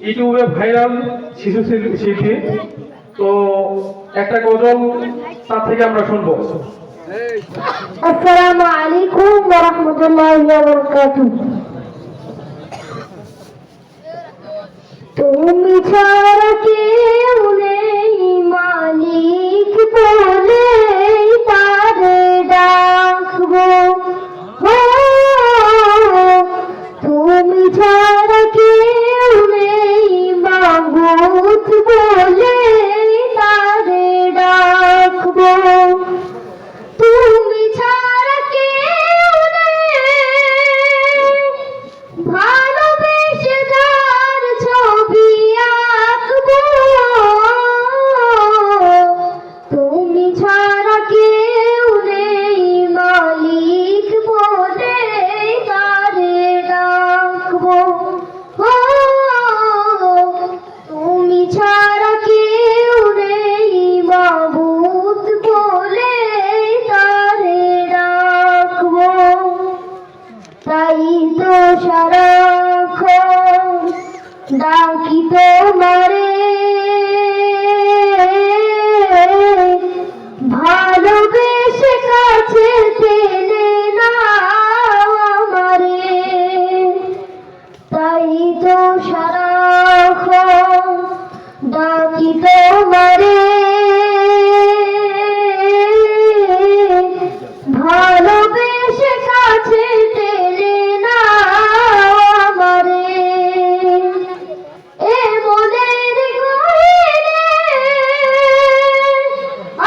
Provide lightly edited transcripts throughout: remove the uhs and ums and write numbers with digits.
ইউটিউবে ভাইরাল শিশু শিল্পী। তো একটা গজল তার থেকে আমরা শুনবো। আসসালামু আলাইকুম ওয়া রাহমাতুল্লাহি ওয়া বারাকাতুহু। তুমি ছাড়া কেউ নেই মালিক বলে তারে ডাকবো। তুমি ছাড়া কেউ নেই মাবুদ বলে তারে ডাকবো। তুমি ছাড়া কেউ নেই ভালোবেসে যার ছবি আঁকবো। তুমি ছাড়া কেউ নেই মালিক বলে তারে ডাকবো। তুমি ছাড়া কেউ নেই মাবুদ বলে তারে ডাকবো। তাই তো সারাক্ষণ ডাকি তোমারে, ভালোবেসে কাছে টেনে নাও আমারে। তাই তো সারাক্ষণ ডাকি তোমারে, ভালোবেসে কাছে টেনে নাও আমারে। এ মনের গহীনে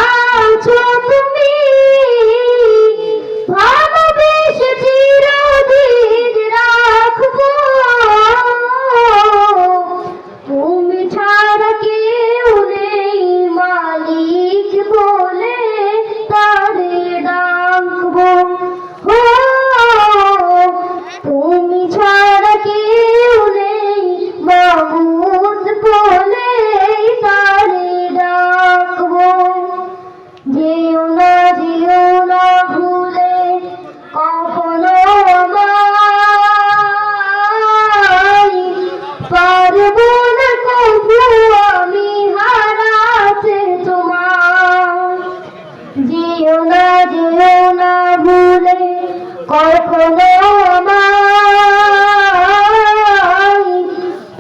আছো তুমি, ভালোবেসে চিরদিন রাখবো। তুমি ছাড়া কেউ নেই মালিক বলে তারে ডাকবো। তুমি ছাড়া কেউ নেই মাবুদ বলে তারে ডাকবো। যেও না ভুলে কখনো আমায়, পারবো না কবু আমি হারাতে তোমায়। যেও না ভুলে কখনো আমায়,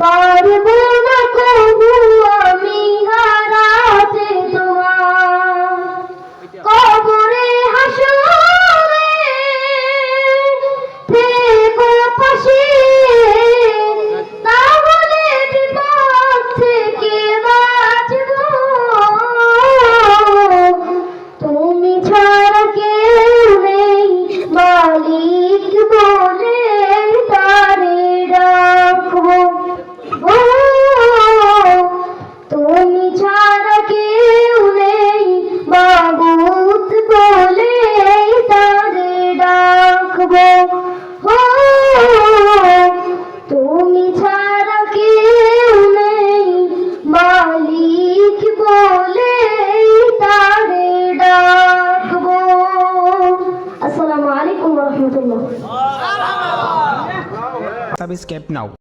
পারবো না কবু আমি হারাতে তোমায়। কবরে হাসরে থেকো পাশে, তাহলে বিপদ থেকে বাঁচবো। তুমি ছাড়া কেউ নেই মালিক বলে তারে ডাকবো। তুমি ছাড়া কেউ নেই মাবুদ বলে তারে ডাকবো। তুমি ছাড়া কেউ নেই মালিক বলে তারে ডাকবো। আসসালামু আলাইকুম ওয়া রাহমাতুল্লাহ। Subscribe now.